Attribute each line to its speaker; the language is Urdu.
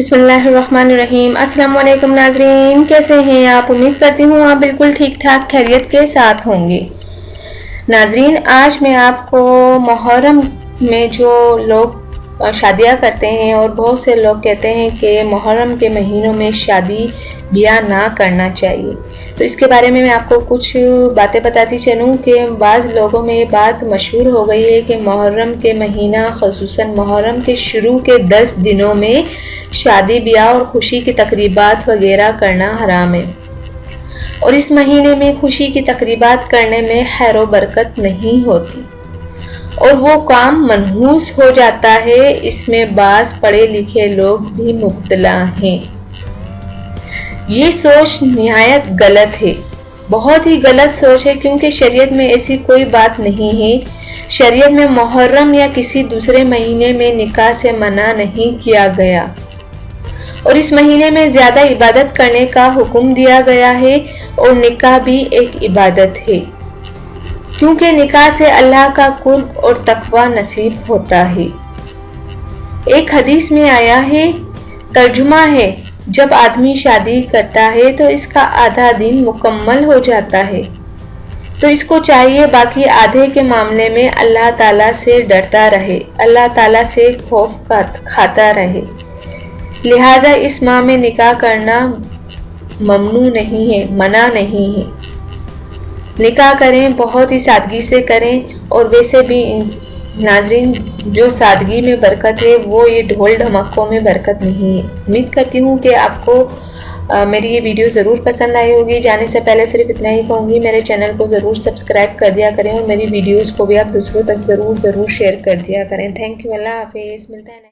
Speaker 1: بسم اللہ الرحمن الرحیم۔ السلام علیکم ناظرین، کیسے ہیں آپ؟ امید کرتی ہوں آپ بالکل ٹھیک ٹھاک خیریت کے ساتھ ہوں گے۔ ناظرین، آج میں آپ کو محرم میں جو لوگ شادیاں کرتے ہیں اور بہت سے لوگ کہتے ہیں کہ محرم کے مہینوں میں شادی بیاہ نہ کرنا چاہیے، تو اس کے بارے میں آپ کو کچھ باتیں بتاتی چلوں کہ بعض لوگوں میں یہ بات مشہور ہو گئی ہے کہ محرم کے مہینہ خصوصاً محرم کے شروع کے 10 دنوں میں شادی بیاہ اور خوشی کی تقریبات وغیرہ کرنا حرام ہے، اور اس مہینے میں خوشی کی تقریبات کرنے میں خیر و برکت نہیں ہوتی اور وہ کام منحوس ہو جاتا ہے۔ اس میں بعض پڑھے لکھے لوگ بھی مبتلا ہیں۔ یہ سوچ نہایت غلط ہے، بہت ہی غلط سوچ ہے، کیونکہ شریعت میں ایسی کوئی بات نہیں ہے۔ شریعت میں محرم یا کسی دوسرے مہینے میں نکاح سے منع نہیں کیا گیا، اور اس مہینے میں زیادہ عبادت کرنے کا حکم دیا گیا ہے، اور نکاح بھی ایک عبادت ہے، کیونکہ نکاح سے اللہ کا قرب اور تقوی نصیب ہوتا ہے۔ ایک حدیث میں آیا ہے، ترجمہ ہے، جب آدمی شادی کرتا ہے تو اس کا آدھا دن مکمل ہو جاتا ہے، تو اس کو چاہیے باقی آدھے کے معاملے میں اللہ تعالیٰ سے ڈرتا رہے، اللہ تعالیٰ سے خوف کھاتا رہے۔ لہٰذا اس ماہ میں نکاح کرنا ممنوع نہیں ہے، منع نہیں ہے۔ نکاح کریں، بہت ہی سادگی سے کریں، اور ویسے بھی ناظرین جو سادگی میں برکت ہے وہ یہ ڈھول ڈھمکوں میں برکت نہیں ہے۔ امید کرتی ہوں کہ آپ کو میری یہ ویڈیو ضرور پسند آئی ہوگی۔ جانے سے پہلے صرف اتنا ہی کہوں گی، میرے چینل کو ضرور سبسکرائب کر دیا کریں، اور میری ویڈیوز کو بھی آپ دوسروں تک ضرور شیئر کر دیا کریں۔ تھینک یو، اللہ حافظ، ملتا ہے